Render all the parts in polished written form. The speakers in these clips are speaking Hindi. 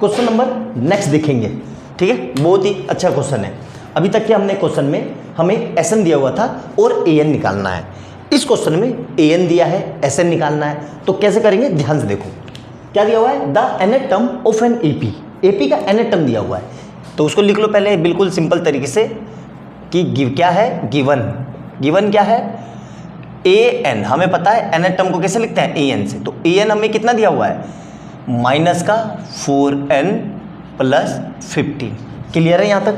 क्वेश्चन नंबर नेक्स्ट देखेंगे, ठीक है। बहुत ही अच्छा क्वेश्चन है। अभी तक के हमने क्वेश्चन में हमें एसएन दिया हुआ था और एएन निकालना है। इस क्वेश्चन में एएन दिया है, एसएन निकालना है, तो कैसे करेंगे ध्यान से देखो। क्या दिया हुआ है, the nth term of an AP, AP का nth टर्म दिया हुआ है, तो उसको लिख लो पहले बिल्कुल सिंपल तरीके से कि क्या है, गिवन क्या है, ए एन। हमें पता है nth टर्म को कैसे लिखते हैं, ए एन से, तो ए एन हमें कितना दिया हुआ है, माइनस का 4n प्लस 15। क्लियर है यहाँ तक।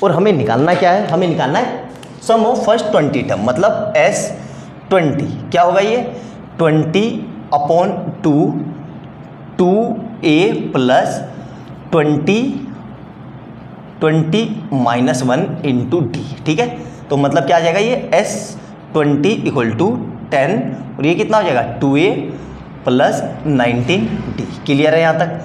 और हमें निकालना क्या है, हमें निकालना है सम ऑफ फर्स्ट 20 टर्म, मतलब S20 क्या होगा ये 20/2 2a plus 20 minus 1 into D, ठीक है। तो मतलब क्या आ जाएगा ये S20 इक्वल टू 10 और ये कितना हो जाएगा 2a प्लस 19d। क्लियर है यहाँ तक।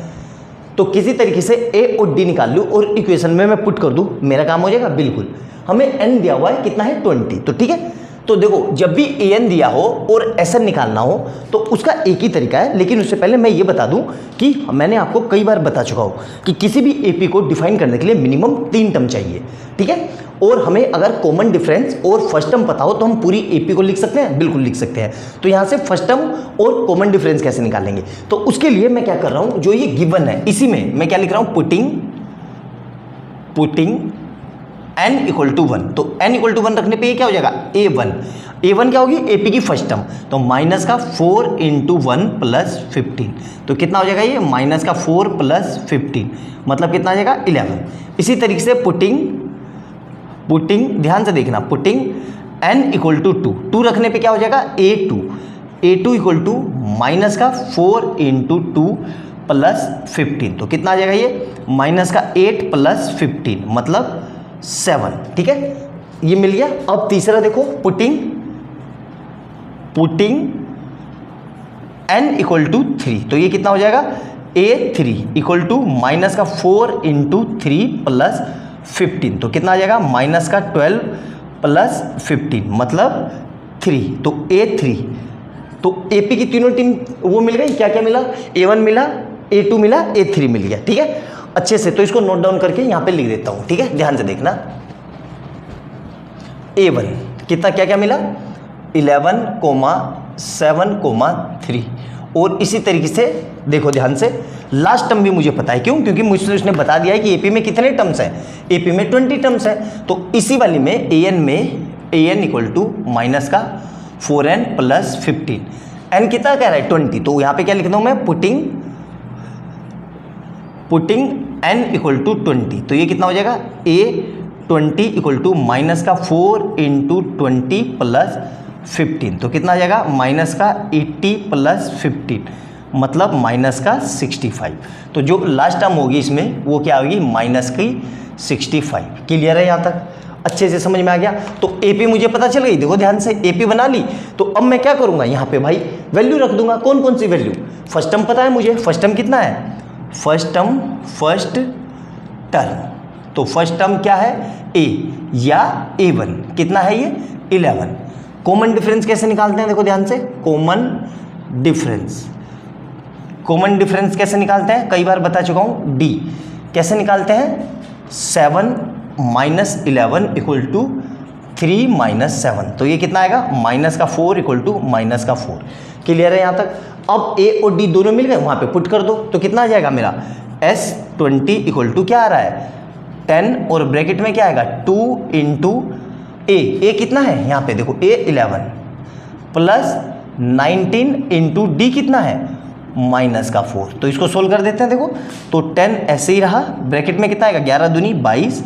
तो किसी तरीके से a और d निकाल लूँ और इक्वेशन में मैं पुट कर दूँ, मेरा काम हो जाएगा बिल्कुल। हमें n दिया हुआ है कितना है 20, तो ठीक है। तो देखो जब भी an दिया हो और sn निकालना हो तो उसका एक ही तरीका है, लेकिन उससे पहले मैं ये बता दूं कि मैंने आपको कई बार बता चुका हूँ कि किसी भी एपी को डिफाइन करने के लिए मिनिमम 3 टर्म चाहिए, ठीक है। और हमें अगर कॉमन डिफरेंस और फर्स्ट टर्म पता हो तो हम पूरी एपी को लिख सकते हैं, बिल्कुल लिख सकते हैं। तो यहाँ से फर्स्ट टर्म और कॉमन डिफरेंस कैसे निकालेंगे, तो उसके लिए मैं क्या कर रहा हूँ, जो ये गिवन है इसी में मैं क्या लिख रहा हूँ, पुटिंग n इक्वल टू 1। तो n इक्वल टू 1 रखने पे ये क्या हो जाएगा a1 क्या होगी, एपी की फर्स्ट टर्म, तो माइनस का 4 इंटू 1 प्लस 15, तो कितना हो जाएगा ये माइनस का 4 प्लस 15, मतलब कितना आ जाएगा 11। इसी तरीके से पुटिंग ध्यान से देखना, पुटिंग n इक्वल टू 2 रखने पे क्या हो जाएगा a2 इक्वल टू माइनस का 4 इंटू 2 प्लस 15, तो कितना आ जाएगा ये माइनस का 8 प्लस 15 मतलब 7, ठीक है। ये मिल गया। अब तीसरा देखो, पुटिंग n इक्वल टू 3, तो ये कितना हो जाएगा a3 इक्वल टू माइनस का 4 इंटू 3 प्लस 15, तो कितना आ जाएगा माइनस का 12 प्लस 15 मतलब 3, तो a3। तो एपी की तीनों टीम वो मिल गई, क्या क्या मिला, a1 मिला, a2 मिला, a3 मिल गया, ठीक है अच्छे से। तो इसको नोट डाउन करके यहाँ पे लिख देता हूँ, ठीक है ध्यान से देखना। a1 कितना क्या क्या मिला 11,7,3 और इसी तरीके से देखो ध्यान से लास्ट टर्म भी मुझे पता है, क्यों, क्योंकि मुझसे उसने बता दिया है कि एपी में कितने टर्म्स हैं, एपी में 20 टर्म्स है। तो इसी वाली में an इक्वल टू माइनस का 4n प्लस 15, n कितना कह रहा है 20, तो यहाँ पे क्या लिखता हूँ मैं, पुटिंग n इक्वल टू 20, तो ये कितना हो जाएगा a20 इक्वल टू माइनस का 4 इंटू 20 प्लस 15, तो कितना आ जाएगा माइनस का 80 प्लस 15 मतलब माइनस का 65। तो जो लास्ट टर्म होगी इसमें वो क्या होगी माइनस की 65। क्लियर है यहाँ तक, अच्छे से समझ में आ गया। तो एपी मुझे पता चल गई, देखो ध्यान से एपी बना ली। तो अब मैं क्या करूँगा, यहाँ पे भाई वैल्यू रख दूंगा। कौन कौन सी वैल्यू, फर्स्ट टर्म पता है मुझे, फर्स्ट टर्म कितना है, फर्स्ट टर्म तो फर्स्ट टर्म क्या है a या a1 कितना है ये 11। कॉमन डिफरेंस कैसे निकालते हैं, देखो ध्यान से, कॉमन डिफरेंस कैसे निकालते हैं, कई बार बता चुका हूँ, d कैसे निकालते हैं, 7 माइनस 11 इक्वल टू 3 माइनस 7, तो ये कितना आएगा माइनस का 4 इक्वल टू माइनस का 4। क्लियर है यहाँ तक। अब a और d दोनों मिल गए, वहाँ पे पुट कर दो, तो कितना आ जाएगा मेरा S20 इक्वल टू क्या आ रहा है 10 और ब्रैकेट में क्या आएगा 2 इंटू a कितना है यहाँ पे देखो a 11 प्लस 19 इंटू डी कितना है माइनस का 4। तो इसको सोल्व कर देते हैं, देखो तो 10 ऐसे ही रहा, ब्रैकेट में कितना आएगा 11 दूनी 22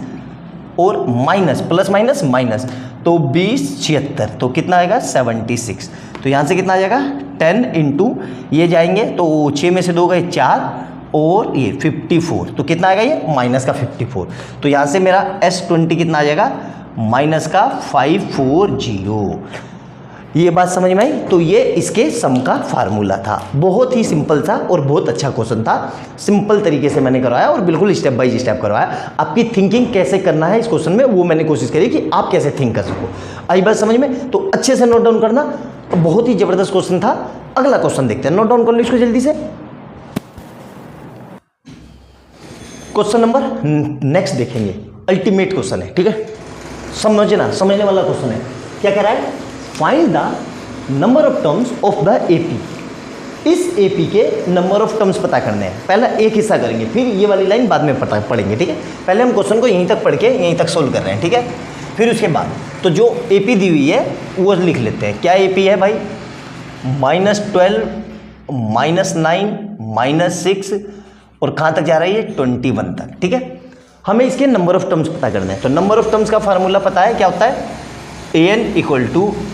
और माइनस प्लस माइनस माइनस, तो 20 76, तो कितना आएगा 76। तो यहाँ से कितना आ जाएगा 10 इंटू ये जाएंगे तो 6 में से 2 गए 4 और ये 54, तो कितना आएगा ये माइनस का 54। तो यहाँ से मेरा S20 कितना आ जाएगा माइनस का 540। ये बात समझ में आई। तो ये इसके सम का फार्मूला था। बहुत ही सिंपल सा और बहुत अच्छा क्वेश्चन था, सिंपल तरीके से मैंने करवाया और बिल्कुल स्टेप बाय स्टेप करवाया। आपकी थिंकिंग कैसे करना है इस क्वेश्चन में वो मैंने कोशिश करी कि आप कैसे थिंक कर सको। आई बात समझ में, तो अच्छे से नोट डाउन करना। बहुत ही जबरदस्त क्वेश्चन था। अगला क्वेश्चन देखते हैं, नोट डाउन कर लो इसको जल्दी से। क्वेश्चन नंबर नेक्स्ट देखेंगे, अल्टीमेट क्वेश्चन है, ठीक है, समझने वाला क्वेश्चन है। क्या कह रहा है? Find the number of terms of the AP. इस एपी के नंबर ऑफ टर्म्स पता करने हैं। पहला एक हिस्सा करेंगे, फिर ये वाली लाइन बाद में पढ़ेंगे, ठीक है। पहले हम क्वेश्चन को यहीं तक पढ़ के यहीं तक सोल्व कर रहे हैं, ठीक है। फिर उसके बाद तो जो एपी दी हुई है वो लिख लेते हैं। क्या एपी है भाई? -12, -9, -6 और कहाँ तक जा रहा है ये? 21 तक, ठीक है। हमें इसके नंबर ऑफ टर्म्स पता करना है। तो नंबर ऑफ टर्म्स का फार्मूला पता है, क्या होता है? an =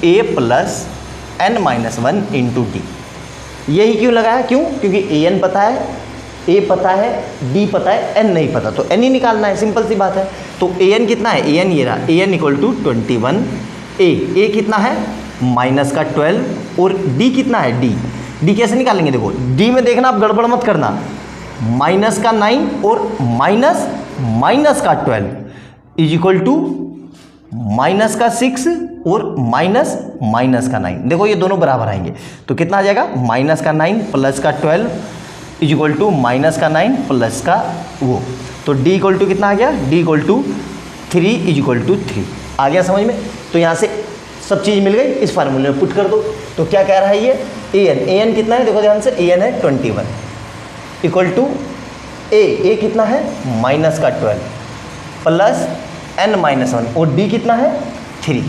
a + n-1 × d। यही क्यों लगाया? क्यों? क्योंकि an पता है, a पता है, d पता है, n नहीं पता, तो n ही निकालना है, सिंपल सी बात है। तो an कितना है? an ये रहा, an = 21, a कितना है? -12 और d कितना है? d कैसे निकालेंगे? देखो d में देखना, आप गड़बड़ मत करना। -9 और -12 = -6 और -9। देखो ये दोनों बराबर आएंगे, तो कितना आ जाएगा? -9 + -12 = -9 प्लस का वो, तो d = कितना आ गया? d = 3 = 3 आ गया समझ में। तो यहाँ से सब चीज़ मिल गई, इस फार्मूले में पुट कर दो। तो क्या कह रहा है ये? an कितना है? देखो ध्यान से, an है 21 = a कितना है? -12 प्लस n-1 और d कितना है? 3।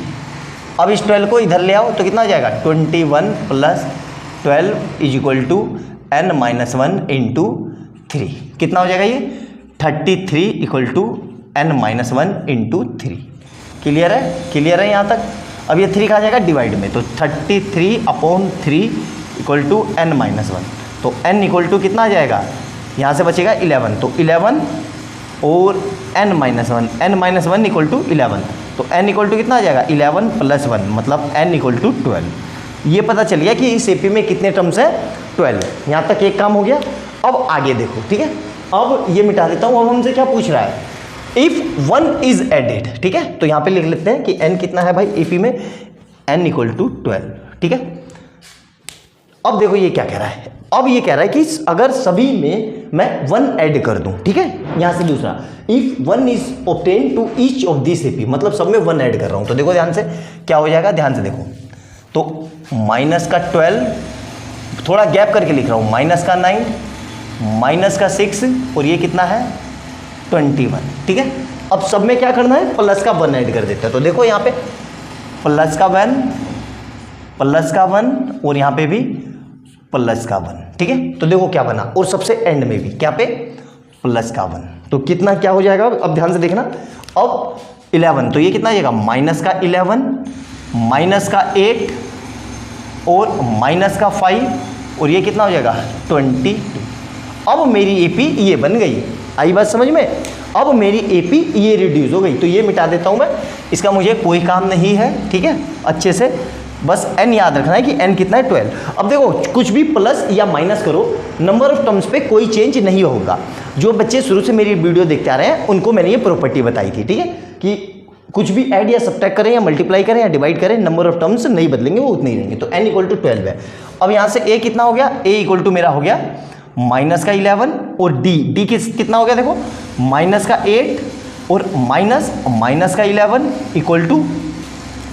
अब इस 12 को इधर ले आओ तो कितना आ जाएगा? 21 + 12 = n-1 × 3। कितना हो जाएगा ये? 33 = n-1 × 3। क्लियर है? क्लियर है यहाँ तक? अब ये 3 कहाँ जाएगा? डिवाइड में, तो 33/3 = n-1। तो n = कितना आ जाएगा? यहाँ से बचेगा 11, तो 11 और n-1 = 11, तो n = कितना आ जाएगा? 11 + 1 मतलब n = 12। ये पता चल गया कि इस एपी में कितने टर्म्स हैं? 12। यहाँ तक एक काम हो गया। अब आगे देखो, ठीक है। अब ये मिटा देता हूँ। अब हमसे क्या पूछ रहा है? इफ 1 इज एडेड, ठीक है। तो यहाँ पे लिख लेते हैं कि n कितना है भाई एपी में? n = 12, ठीक है। अब देखो ये क्या कह रहा है? अब ये कह रहा है कि अगर सभी में मैं 1 ऐड कर दूं, ठीक है। यहां से दूसरा, if 1 is obtain to each of this AP, मतलब सब में 1 ऐड कर रहा हूं। तो देखो ध्यान से क्या हो जाएगा, ध्यान से देखो। तो -12, थोड़ा गैप करके लिख रहा हूं, -9, -6 और ये कितना है? 21, ठीक है। अब सब में क्या करना है? प्लस का 1 ऐड कर देते हैं। तो देखो यहाँ पे प्लस का 1 और यहाँ पे भी प्लस का 1, ठीक है। तो देखो क्या बना, और सबसे एंड में भी क्या पे? प्लस का 1। तो कितना क्या हो जाएगा? अब ध्यान से देखना। अब 11, तो ये कितना आ जाएगा? -11, -8 और -5 और ये कितना हो जाएगा? 22। अब मेरी एपी ये बन गई। आई बात समझ में? अब मेरी एपी ये रिड्यूस हो गई, तो ये मिटा देता हूं मैं, इसका मुझे कोई काम नहीं है, ठीक है। अच्छे से बस n याद रखना है कि n कितना है? 12। अब देखो कुछ भी प्लस या माइनस करो, नंबर ऑफ टर्म्स पे कोई चेंज नहीं होगा। जो बच्चे शुरू से मेरी वीडियो देखते आ रहे हैं उनको मैंने ये प्रॉपर्टी बताई थी, ठीक है, कि कुछ भी ऐड या सब्ट्रैक्ट करें या मल्टीप्लाई करें या डिवाइड करें, नंबर ऑफ टर्म्स नहीं बदलेंगे, वो उतने ही रहेंगे। तो n = 12 है। अब यहाँ से a कितना हो गया? a = मेरा हो गया -11 और d कितना हो गया? देखो -8 और -11 =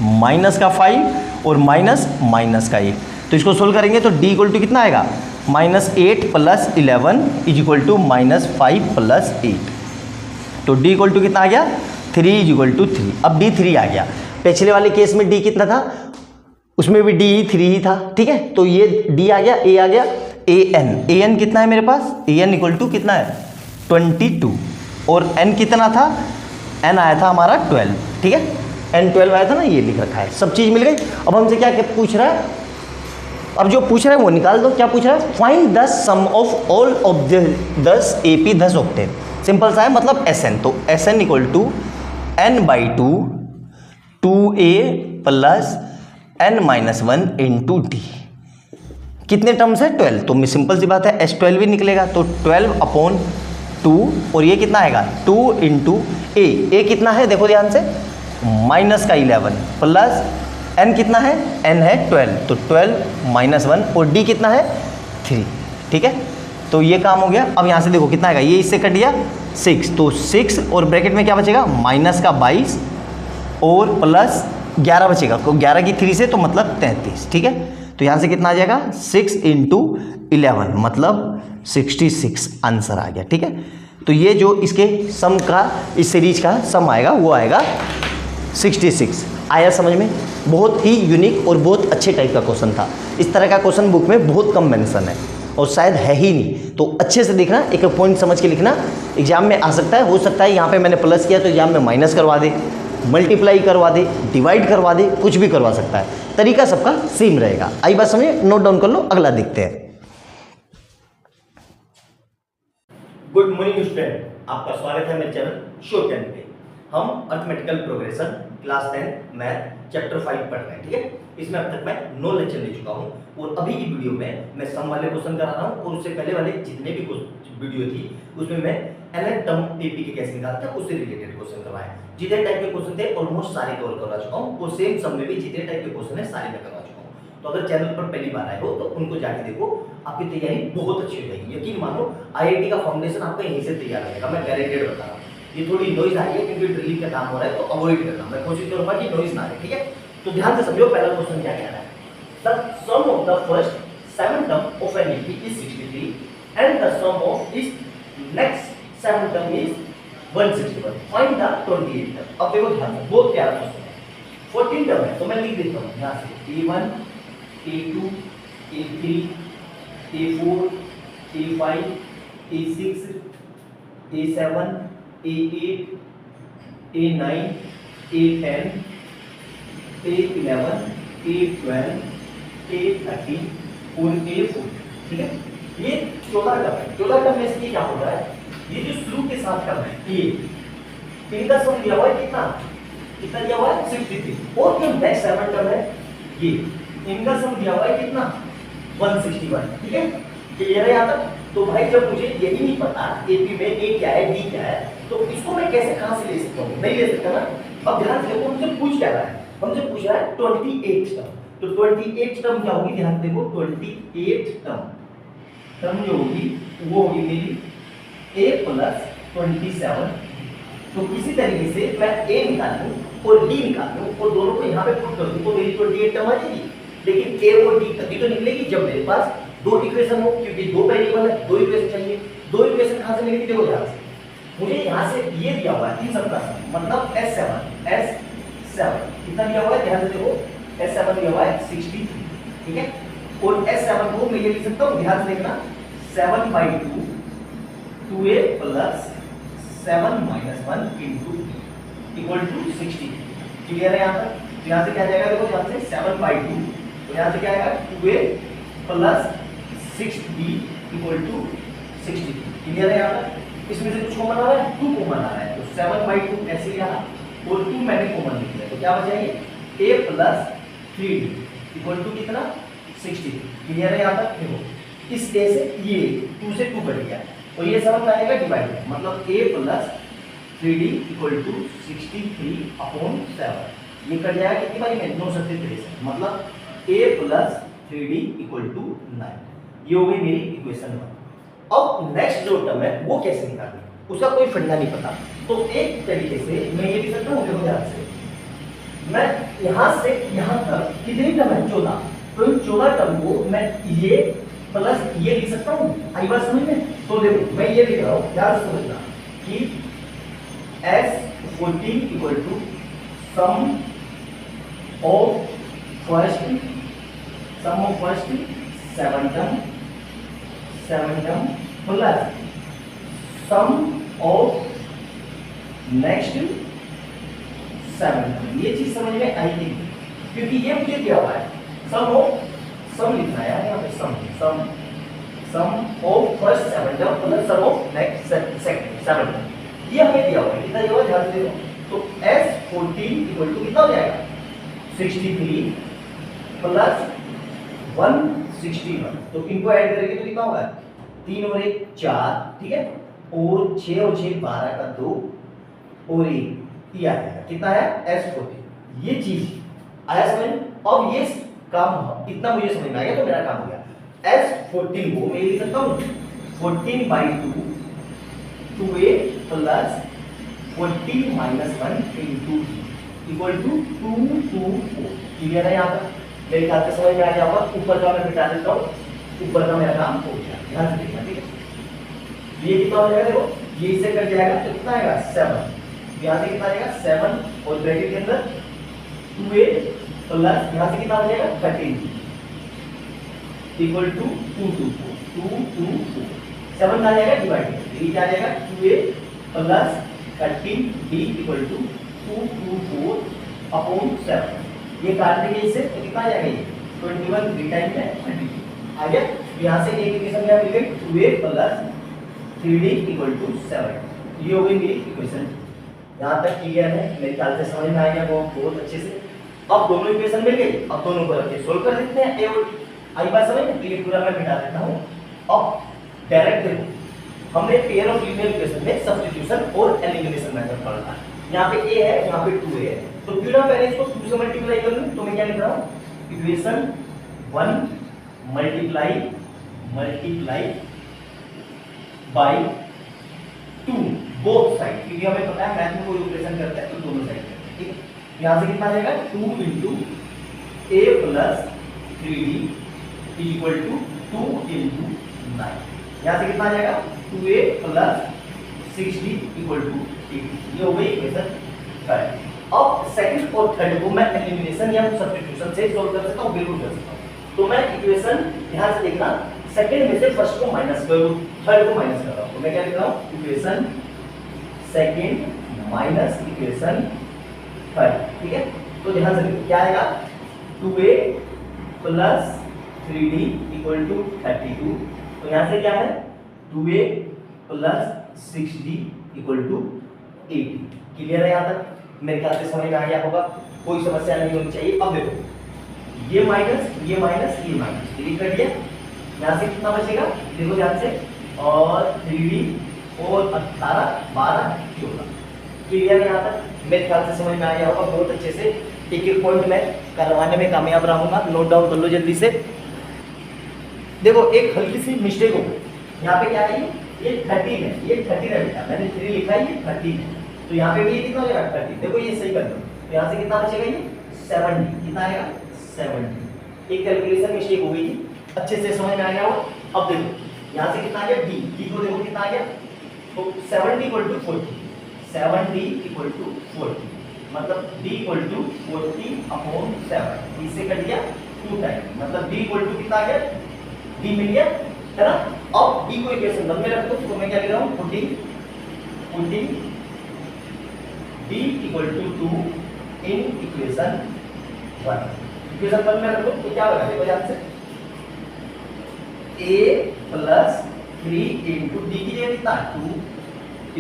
-5 और -1। तो इसको सोल्व करेंगे तो d = कितना आएगा? -8 + 11 = -5 + 8। तो d = कितना आ गया? 3 = 3। अब d 3 आ गया। पिछले वाले केस में d कितना था? उसमें भी d 3 ही था, ठीक है। तो ये d आ गया, a आ गया, an कितना है मेरे पास? an = कितना है? 22 और n कितना था? n आया था हमारा 12, ठीक है। n 12 आया था ना, ये लिख रखा है। सब चीज़ मिल गई। अब हमसे क्या क्या पूछ रहा है? अब जो पूछ रहा है वो निकाल दो। क्या पूछ रहा है? Find the sum of all of this AP 10 octane. Simple सा है, मतलब Sn। तो Sn = n/2 2a + n-1 × d। कितने टर्म्स है? 12। तो सिंपल सी बात है, S12 भी निकलेगा, तो 12/2 और ये कितना आएगा? 2 × a कितना है? देखो ध्यान से, -11 प्लस n कितना है? n है 12, तो 12 - 1 और d कितना है? 3, ठीक है। तो तो ये काम हो गया। अब यहाँ से देखो कितना आएगा, ये इससे कट गया 6, तो 6 और ब्रैकेट में क्या बचेगा माइनस का 22 और प्लस 11 बचेगा, तो 11 की 3 से तो मतलब 33, ठीक है। तो यहाँ से कितना आ जाएगा 6 × 11 मतलब 66 आंसर आ गया, ठीक है। तो ये जो इसके सम का, इस सीरीज का सम आएगा वो आएगा 66। आया समझ में? बहुत ही यूनिक और बहुत अच्छे टाइप का क्वेश्चन था। इस तरह का क्वेश्चन बुक में बहुत कम मेंशन है और शायद है ही नहीं, तो अच्छे से देखना, एक पॉइंट समझ के लिखना। एग्जाम में आ सकता है, हो सकता है यहाँ पे मैंने प्लस किया तो एग्जाम में माइनस करवा दे, मल्टीप्लाई करवा दे, डिवाइड करवा दे, कुछ भी करवा सकता है। तरीका सबका सेम रहेगा। आई बात समझे? नोट डाउन कर लो, अगला देखते हैं। गुड मॉर्निंग स्टूडेंट, आपका स्वागत है मेरे चैनल श्योर कैन पे। हम arithmetical progression class 10 math chapter 5 पढ़ रहे हैं, ठीक है। इसमें अब तक मैं 9 लेक्चर ले चुका हूँ और अभी की वीडियो में मैं सम वाले क्वेश्चन करा रहा हूँ और उससे पहले वाले जितने भी वीडियो थी उसमें मैं एलएन टर्म पीपी के कैसे निकालते हैं उससे रिलेटेड क्वेश्चन करवाए। जितने टाइप के क्वेश्चन थे ऑलमोस्ट सारे कवर करवा चुका हूँ और सेम सम में भी जितने टाइप के क्वेश्चन है सारे मैं करवा चुका हूँ। तो अगर चैनल पर पहली बार आए हो तो उनको जाके देखो, आपकी तैयारी बहुत अच्छी हो जाएगी। यकीन मानो आईआईटी का फाउंडेशन आपका यहीं से तैयार रहेगा, मैं गारंटेड बता रहा हूँ। ये थोड़ी नॉइज आ रही है क्योंकि ड्रिलिंग का काम हो रहा है, तो अवॉइड करना, मैं कोशिश करूंगा कि नॉइज ना आए, ठीक है। तो ध्यान से समझो पहला क्वेश्चन क्या कह रहा है। The sum of the first 7 term of an AP is 63 and the sum of its next 7 term is 161. Find the 28 term. अब देखो ध्यान से, बहुत प्यारा क्वेश्चन है। 14 टर्म है तो मैं लिख देता हूँ यहाँ से A1, A2, A3, A4, A5, A6, A7, A8, A9, A10, A11, A12, A13 और A14, ठीक है। ये 14 टर्म है। 14 टर्म में से क्या हो रहा है, ये जो शुरू के साथ टर्म है ये, इनका सम दिया हुआ है कितना दिया हुआ है 63, और जो नेक्स्ट 7 टर्म है ये, इनका सम दिया हुआ है कितना 161, ठीक है। क्लियर है यहाँ तक? तो भाई जब मुझे यही नहीं पता एपी में ए क्या है डी क्या है, तो इसको मैं कैसे कहां से ले सकता हूँ, नहीं ले सकता ना। अब ध्यान से देखो हमसे पूछ क्या रहा है, हमसे पूछ रहा है 28 टर्म। तो 28 टर्म क्या होगी, ध्यान देखो 28 टर्म जो होगी वो होगी मेरी a + 27। तो किसी तरीके से मैं a निकाल लूं और d निकाल लूं और दोनों को यहाँ पे पुट कर दूं तो मेरी 28 टर्म आ जाएगी। लेकिन a और d तभी तो निकलेगी जब मेरे पास दो इक्वेशन हो, क्योंकि दो वेरिएबल है, दो इक्वेशन चाहिए। दो इक्वेशन कहां से मिलेगी, देखो ध्यान से, मुझे यहाँ से ये दिया हुआ है इन सब का सम, मतलब S7 कितना दिया हुआ है, ध्यान से देखो S7 दिया हुआ है 63, ठीक है। और S7 को मैं ये लिख सकता हूँ, ध्यान से देखना 7/2 2a + 7 - 1 = 60। क्लियर है यहाँ तक? यहाँ से क्या जाएगा, देखो ध्यान से 7/2, तो यहाँ से क्या आएगा 2a + 6b = 60। क्लियर है यहाँ तक? इसमें से कुछ कॉमन आ रहा है, 2 कॉमन आ रहा है, तो 7/2 ऐसे ही रहा और 2 मैंने कॉमन लिख दिया, तो क्या बचा ये a + 3d = कितना 60। क्लियर है यहाँ तक? देखो इस a से ये 2 से 2 कट गया और ये 7 आएगा डिवाइड, मतलब a + 3d = 63/7। ये कट जाएगा कितनी बारी में, 9 7 63, मतलब a + 3d = 9। ये हो गई मेरी इक्वेशन 1। अब नेक्स्ट जो टर्म है वो कैसे निकालना, उसका कोई फंडा नहीं पता, तो एक तरीके से मैं ये लिख सकता हूँ, देखो ध्यान से, मैं यहाँ से यहाँ तक कितनी टर्म है 14, तो इन 14 टर्म को मैं ये प्लस ये लिख सकता हूँ। आई बात समझ में? तो देखो मैं ये लिख रहा हूँ, ध्यान से समझना कि S14 = sum of first 7 term plus sum of next 7 term. ये चीज समझ में आई थी, क्योंकि ये मुझे दिया हुआ है सम लिखना है यहाँ पे, sum of first 7 term plus sum of next second 7 term. ये हमें दिया हुआ है, कितना दिया हुआ है ध्यान से देखो, तो S14 = कितना हो जाएगा 63 प्लस 161, तो इनको ऐड करेंगे तो कितना होगा 3 और 1 4, ठीक है, और 6 और 6 12 का 2 और 1 ये आ जाएगा, कितना है S14। ये चीज आया समझ? अब ये काम इतना मुझे समझ में आ गया तो मेरा काम हो गया। S14 को मैं लिख सकता हूँ 14/2 2a plus 40 minus 1 into equal to 2 2 4। Clear है यहाँ पर? मेरे ख्याल से समझ में आ गया होगा। ऊपर का मैं बिठा देता हूँ, ऊपर का मेरा काम हो गया। ध्यान से देखना, ठीक है। ये कितना हो जाएगा देखो, ये इससे कट जाएगा तो कितना आएगा 7। यहाँ से कितना आएगा 7 और ब्रैकेट के अंदर 2a प्लस यहाँ से कितना हो जाएगा 13 इक्वल टू 2 2 4 2 2 4। 7 का आ जाएगा डिवाइड, ये क्या आ जाएगा 2a plus 13d equal to 2 2 4 upon 7। ये काट देंगे इससे तो कितना आ जाएगा ये 21 3 टाइम में 32 आ गया। यहाँ से एक इक्वेशन क्या मिल गई 2a plus 3d equal to 7। ये हो गई मेरी इक्वेशन। यहाँ तक क्लियर है? मेरे ख्याल से समझ में आ गया बहुत अच्छे से। अब दोनों इक्वेशन मिल गई, अब दोनों को रख के सोल्व कर देते हैं। ए और आई बात समझ में? तो ये पूरा मैं मिटा देता हूँ। अब डायरेक्ट देखो, हमने पेयर ऑफ लीनियर इक्वेशन में सब्स्टिट्यूशन और एलिमिनेशन मेथड पढ़ा था। यहाँ पे a है, यहाँ पे 2a है, तो क्यों ना पहले इसको 2 से मल्टीप्लाई कर लूं। तो मैं क्या लिख रहा हूँ equation 1 multiply by 2 both side, क्योंकि हमें पता है मैथ में कोई ऑपरेशन करता है तो दोनों साइड करते हैं, ठीक है। यहाँ से कितना आ जाएगा 2 into a plus 3d equal to 2 into 9। यहाँ से कितना आ जाएगा 2a plus 6d equal to 8। ये हो गई इक्वेशन थर्ड। अब सेकंड और थर्ड को मैं एलिमिनेशन या सब्स्टिट्यूशन से सॉल्व कर सकता हूँ, बिल्कुल कर सकता हूँ। तो मैं इक्वेशन ध्यान से देखना, सेकंड में से फर्स्ट को माइनस करूँ, थर्ड को माइनस कर रहा हूँ। तो मैं क्या लिख रहा हूँ equation second minus equation third, ठीक है। तो ध्यान से क्या आएगा 2a plus 3d equal to 32। तो यहाँ से क्या है 2a plus 6d equal to 80। Clear है? यहाँ तक मेरे ख्याल से समझ में आ गया होगा, कोई समस्या नहीं होनी चाहिए। अब देखो ये माइनस ये माइनस ये माइनस डिलीट कर दिया, यहाँ से कितना बचेगा देखो ध्यान से, और 3d और 18 12 14। क्लियर है? यहाँ तक मेरे ख्याल से समझ में आ गया होगा बहुत अच्छे से। एक एक पॉइंट मैं करवाने में कामयाब रहूंगा, नोट डाउन कर लो जल्दी से। देखो एक हल्की सी मिस्टेक हो गई, यहाँ पे क्या है ये 13 है, ये 13 है बेटा, मैंने 3 लिखा है, ये 13 है। तो यहाँ पे भी ये कितना हो जाएगा 30। देखो ये सही कर दो, तो यहाँ से कितना बचेगा ये 70। कितना आएगा 70। एक कैलकुलेशन मिस्टेक हो गई थी, अच्छे से समझ में आ गया हो। अब देखो यहाँ से कितना आ गया d को देखो कितना आ गया, तो 70 इक्वल टू 40, 70 इक्वल टू 40 मतलब d इक्वल टू 40 अपॉन 7। इससे कट गया 2 टाइम, मतलब d इक्वल टू कितना आ गया d मिल गया है ना। अब d को इक्वेशन 1 में रख दो, तो मैं क्या लिख रहा हूँ 40 d equal to 2 in equation 1। Equation 1 में रख दो तो क्या होगा देखो ध्यान से, a प्लस 3 इंटू डी की जगह कितना 2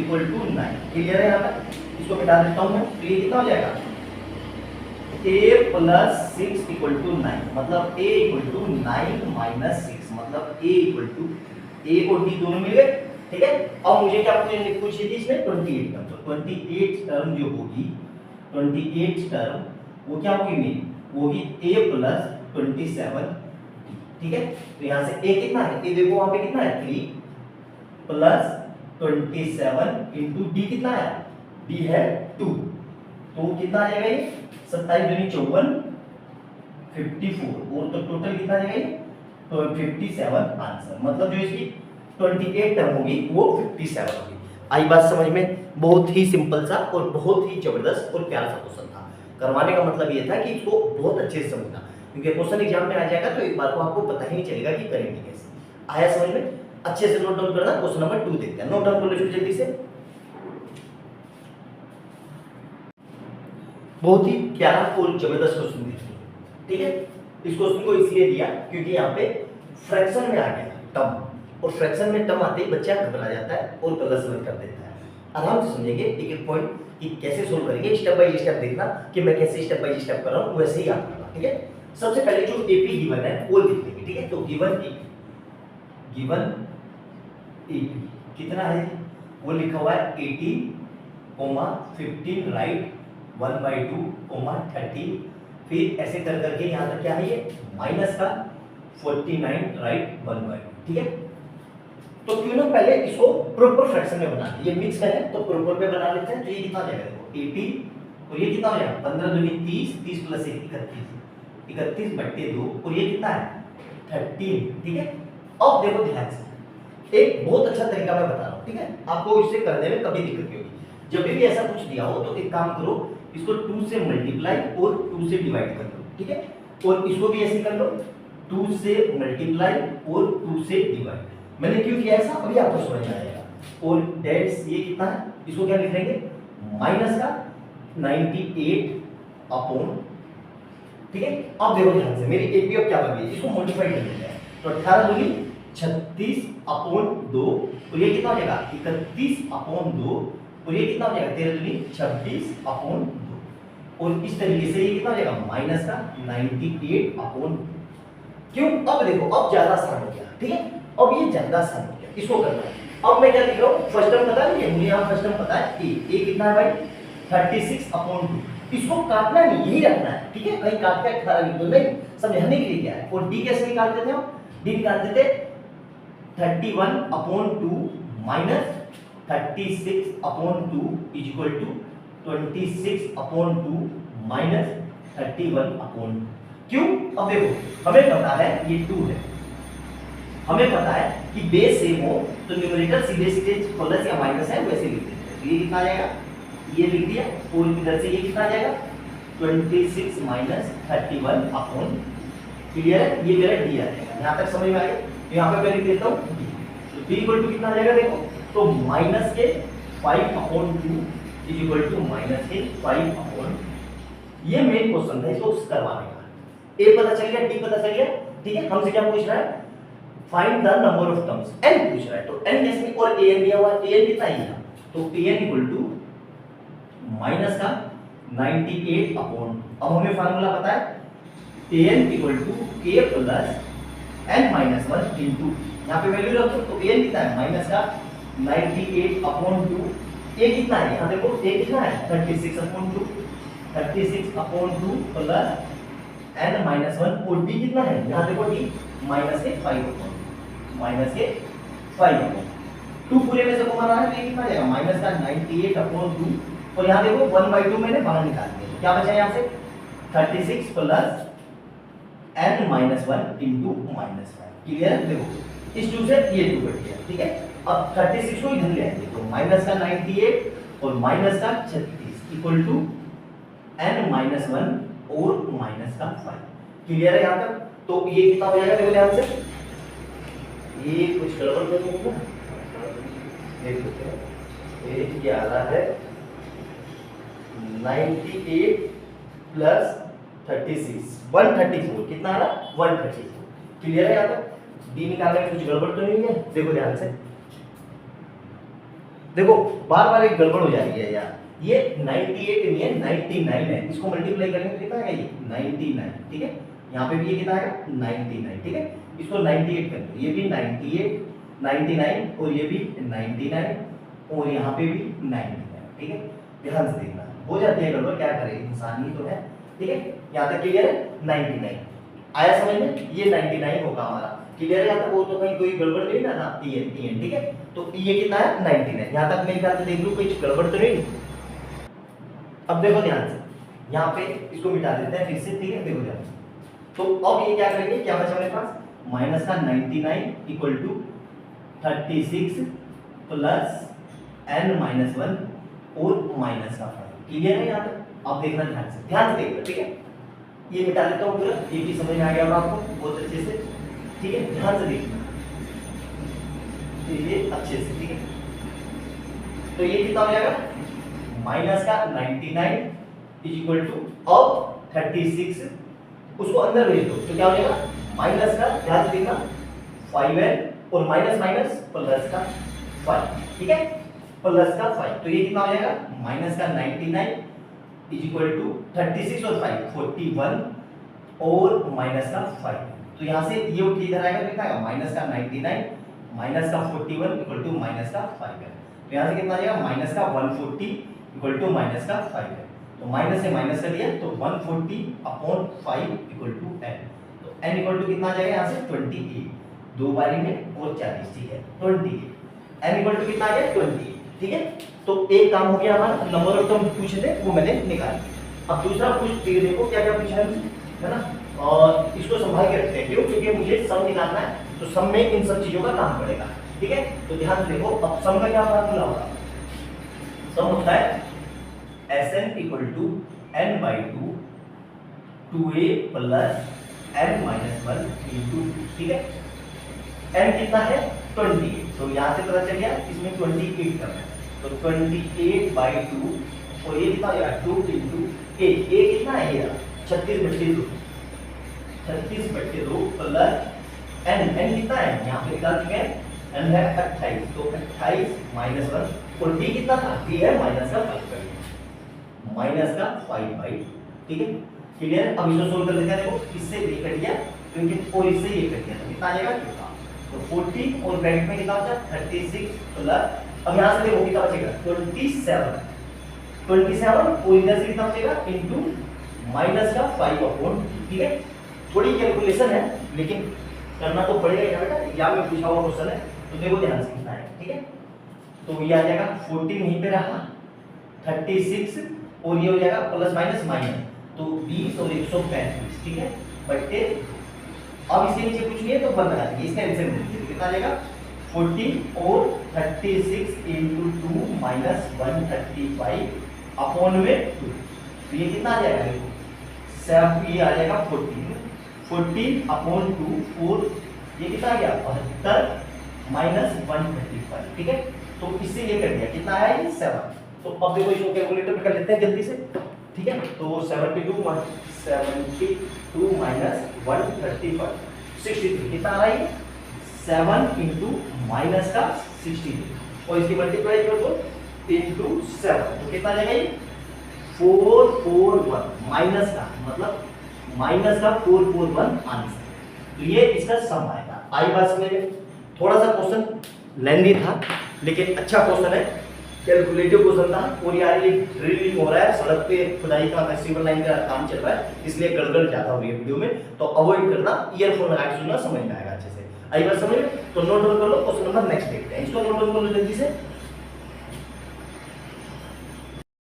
इक्वल टू 9। क्लियर है? यहाँ पर इसको मिटा देता हूँ मैं, तो ये कितना हो जाएगा a प्लस 6 इक्वल टू 9, मतलब a इक्वल टू 9 माइनस 6, मतलब a इक्वल टू a और d दोनों मिल गए, ठीक है। अब मुझे क्या पूछी थी इसमें 28 टर्म, तो 28 टर्म जो होगी 28 टर्म वो क्या होगी मेरी, वो होगी a प्लस 27, ठीक है। तो यहाँ से a कितना है, a देखो वहां पे कितना है 3 प्लस 27 इंटू d कितना है, d है 2, तो कितना आ जाएगा ये 27 दूनी 54 54 और तो टोटल कितना आ जाएगा ये तो 57 आंसर, मतलब जो इसकी 28 टर्म होगी वो 57 होगी। आई बात समझ में? बहुत ही सिंपल सा और बहुत ही जबरदस्त और प्यारा सा क्वेश्चन था। करवाने का मतलब ये था कि इसको बहुत अच्छे से समझना, क्योंकि क्वेश्चन एग्जाम में आ जाएगा तो एक बार को आपको पता ही नहीं चलेगा कि करेंगे कैसे। आया समझ में? अच्छे से नोट डाउन करना। क्वेश्चन नंबर 2 देखते हैं, नोट डाउन कर लो जल्दी से। बहुत ही प्यारा और जबरदस्त क्वेश्चन देखिए, ठीक है। इस क्वेश्चन को इसलिए दिया क्योंकि यहाँ पे फ्रैक्शन में आ गया टर्म, और फ्रैक्शन में टर्म आते ही बच्चा घबरा जाता है और गलत समझ कर देता है। आराम से समझेंगे एक एक पॉइंट कि कैसे सोल्व करेंगे, स्टेप बाय स्टेप देखना कि मैं कैसे स्टेप बाय स्टेप कर रहा हूँ, वैसे ही आप करना, ठीक है। सबसे पहले जो एपी गिवन है वो लिख लेंगे, ठीक है। तो गिवन एपी कितना है वो लिखा हुआ है 18, 15 राइट 1/2, 30, फिर ऐसे कर करके यहाँ तक क्या है ये माइनस का 49 राइट 1/2, ठीक है। तो क्यों ना पहले इसको प्रॉपर फ्रैक्शन में बना ले, ये मिक्स है तो प्रॉपर में बना लेते हैं। तो ये कितना हो जाएगा देखो 18 और ये कितना हो जाएगा 15 दूनी 30, 30 प्लस 1 31, 31 बट्टे 2 और ये कितना है 13। ठीक है, अब देखो ध्यान से एक बहुत अच्छा तरीका मैं बता रहा हूँ। ठीक है, आपको इससे करने में कभी दिक्कत नहीं होगी। जब भी ऐसा कुछ दिया हो तो एक काम करो, इसको 2 से मल्टीप्लाई और 2 से डिवाइड कर लो। ठीक है, और इसको भी ऐसे कर लो 2 से मल्टीप्लाई और 2 से डिवाइड। मैंने क्यों किया ऐसा अभी आपको समझ में आएगा। और डेट्स ये कितना है, इसको क्या लिख देंगे माइनस का 98 अपॉन। ठीक है, अब देखो ध्यान से मेरी एपी अब क्या बन गई, इसको मल्टीप्लाई कर देते हैं। तो 18 दूनी 36 अपॉन 2 और ये कितना हो जाएगा 31 अपॉन 2 और ये कितना हो जाएगा 13 दूनी 26 अपॉन 2 और इस तरीके से ये कितना हो जाएगा माइनस का 98 अपॉन। क्यों, अब देखो अब ज्यादा आसान हो गया। ठीक है, अब ये ज्यादा आसान हो गया, इसको करना है। अब मैं क्या लिख रहा हूँ, फर्स्ट टर्म पता है मुझे, यहाँ फर्स्ट टर्म पता है ए कितना है भाई 36 अपॉन 2। इसको काटना नहीं, यही रखना है। ठीक है, कहीं काट के 18 लिख दो, नहीं समझाने के लिए क्या है। और डी कैसे निकालते थे हम, डी निकालते थे 31 upon 2 minus 36 upon 2 is equal to 26 upon 2 minus 31 upon. क्यों, अब देखो हमें पता है ये 2 है, हमें पता है कि बेस सेम हो तो न्यूमरेटर सीधे सीधे प्लस या माइनस है वैसे लिख देते हैं। तो ये कितना आ जाएगा, ये लिख दिया और इधर से ये कितना आ जाएगा 26 माइनस 31 अपॉन। क्लियर है, ये मेरा डी आ जाएगा। यहाँ तक समझ में आ गया। तो यहाँ पे मैं लिख देता हूँ डी। तो डी इक्वल टू कितना आ जाएगा देखो, तो माइनस के 5 upon 2 is equal to minus के 5 अपॉन। ये मेन क्वेश्चन है, इसको करवाने का। ए पता चल गया, डी पता चल गया। ठीक है, हमसे क्या पूछ रहा है, find the number of terms, n पूछ रहा है। तो n कैसे, और an दिया हुआ है, an कितना है, तो an इक्वल टू माइनस का 98 अपॉन। अब हमें फार्मूला पता है an equal to k plus n minus 1 into, यहाँ पे वैल्यू रखो तो an कितना है माइनस का 98 अपॉन 2, a कितना है यहाँ देखो a कितना है 36 upon 2, 36 upon 2 plus n minus 1 और d कितना है यहाँ देखो d माइनस के 5 अपॉन, माइनस के 5 अपॉन 2 पूरे में से कॉमन आ रहा है तो ये कितना जाएगा माइनस का 98 अपॉन 2 और यहाँ देखो 1/2 मैंने बाहर निकाल दिया। क्या बचा यहाँ से 36 plus n minus 1 into minus 5। Clear है, देखो इस 2 से ये 2 कट गया। ठीक है, अब 36 को इधर ले आएंगे तो माइनस का 98 और माइनस का 36 इक्वल टू n माइनस 1 और माइनस का 5। क्लियर है यहाँ तक। तो ये कितना हो जाएगा देखो ध्यान से, ये कुछ गड़बड़ तो नहीं है, देख सकते हैं ये क्या आ रहा है 98 प्लस 36 134 कितना आ रहा 134। क्लियर है यहाँ तक। डी निकालने में कुछ गड़बड़ तो नहीं है, देखो ध्यान से, देखो बार बार एक गड़बड़ हो जा रही है यार। ये 98 नहीं है 99 है, इसको मल्टीप्लाई करेंगे तो कितना आएगा ये 99। ठीक है, यहाँ पे भी ये कितना आएगा 99। ठीक है, इसको 98 कर दो, ये भी 98 99 और ये भी 99 और यहाँ पे भी 99। ठीक है, ध्यान से देखना, हो जाती है गड़बड़, क्या करें इंसान ही तो है। ठीक है, यहाँ तक क्लियर है 99 आया समझ में, ये 99 होगा हमारा। क्लियर है यहाँ तक, वो तो कहीं कोई गड़बड़ नहीं ना टीएन टीएन। ठीक है, तो ये कितना है 99। यहाँ तक मेरे ख्याल से देख लो कोई गड़बड़ तो नहीं। अब देखो ध्यान से, यहाँ पे इसको मिटा देते हैं फिर से। ठीक है, देखो ध्यान से, तो अब ये क्या करेंगे, क्या बचा मेरे पास माइनस का 99 equal to 36 plus n minus 1 और माइनस का 5। क्लियर है यहाँ तक। अब देखना ध्यान से देखना। ठीक है, ये मिटा देता हूँ पूरा, ये भी समझ में आ गया होगा आपको बहुत अच्छे से। ठीक है, ध्यान से देखना ये अच्छे से। ठीक है, तो ये कितना हो जाएगा माइनस का 99 इज इक्वल टू अब 36 उसको अंदर भेज दो तो क्या हो जाएगा माइनस का, ध्यान से देखना 5n और माइनस माइनस प्लस का 5। ठीक है, प्लस का 5 तो ये कितना हो जाएगा माइनस का 99 इज इक्वल टू 36 और 5 41 और माइनस का 5। तो यहाँ से ये उठ के इधर आएगा कितना आएगा माइनस का 99 माइनस का 41 इक्वल टू माइनस का 5 है। तो यहाँ से कितना आ जाएगा माइनस का 140 इक्वल टू माइनस का 5 है। तो माइनस से माइनस कर दिया तो 140 अपॉन 5 इक्वल टू n। तो n इक्वल टू कितना आ जाएगा यहाँ से 28। 2 बारी में और 40, ठीक है 28। n इक्वल टू कितना आ गया 28, ठीक है। तो एक काम हो गया हमारा, नंबर ऑफ टर्म पूछे थे वो मैंने निकाल दिया। अब दूसरा कुछ देखो क्या क्या पूछा है ना, और इसको संभाल के रखते हैं, क्यों? क्योंकि मुझे सम निकालना है, तो सम में इन सब चीजों का काम पड़ेगा, ठीक है। तो ध्यान से देखो, अब सम का क्या फार्मूला होगा? सम होता है Sn equal to n/2 2a plus n minus 1 into, ठीक है। n कितना है 28, तो यहाँ से पता चल गया इसमें 28 करना है, तो 28/2 और ये कितना आएगा 2 इंटू a कितना है ये 36/2 प्लस n कितना है यहाँ पे निकाल चुके हैं, n है 28, तो 28 माइनस 1 और d कितना था d है माइनस का 5/, ठीक है क्लियर। अब इसको सोल्व कर लेते हैं, देखो इससे ये कट गया क्योंकि और इससे ये कट गया, तो कितना आ जाएगा तो 40 और ब्रैकेट में कितना बचा 36 प्लस, अब यहाँ से देखो कितना बचेगा 27 और इधर से कितना बचेगा इनटू माइनस का 5/, ठीक है। थोड़ी कैलकुलेशन है लेकिन करना तो पड़ेगा यहाँ बेटा, या में पूछा हुआ क्वेश्चन है, तो देखो ध्यान से कितना है, ठीक है। तो ये आ जाएगा 14 यहीं पे रहा, 36 और ये हो जाएगा प्लस माइनस माइनस, तो 20 और 135, ठीक है। बट्टे अब इसके नीचे कुछ नहीं है तो 1 लगा देंगे, इसका आंसर मिल गया, कितना आ जाएगा 40 और 36 इंटू 2 माइनस 135 अपॉन में 2, तो ये कितना आ जाएगा देखो 7, ये आ जाएगा 14 अपॉन 2 4, ये कितना आ गया 72 माइनस 135, ठीक है। तो इससे ये कर दिया, कितना आया ये 7। तो अब देखो इसको कैलकुलेटर पे कर लेते हैं जल्दी से, ठीक है। तो 72 माइनस 135 63, कितना आ रहा है 7 इंटू माइनस का 63 और इसकी मल्टीप्लाई कर दो इंटू 7, तो कितना आ जाएगा ये 441 माइनस का, मतलब माइनस का 441 आंसर। तो ये इसका सम आएगा। आई बात समझ में, थोड़ा सा क्वेश्चन लेंदी था लेकिन अच्छा क्वेश्चन है, कैलकुलेटिव क्वेश्चन था। और यार ये ड्रिलिंग हो रहा है, सड़क पे खुदाई का सिविल लाइन का काम चल रहा है, इसलिए गड़बड़ ज्यादा हो रही है वीडियो में, तो अवॉइड करना, ईयरफोन लगा के सुनना, समझ में आएगा अच्छे से। आई बात समझ में, तो नोट डाउन कर लो, क्वेश्चन नंबर नेक्स्ट देखते हैं, इसको नोट डाउन कर लो जल्दी से।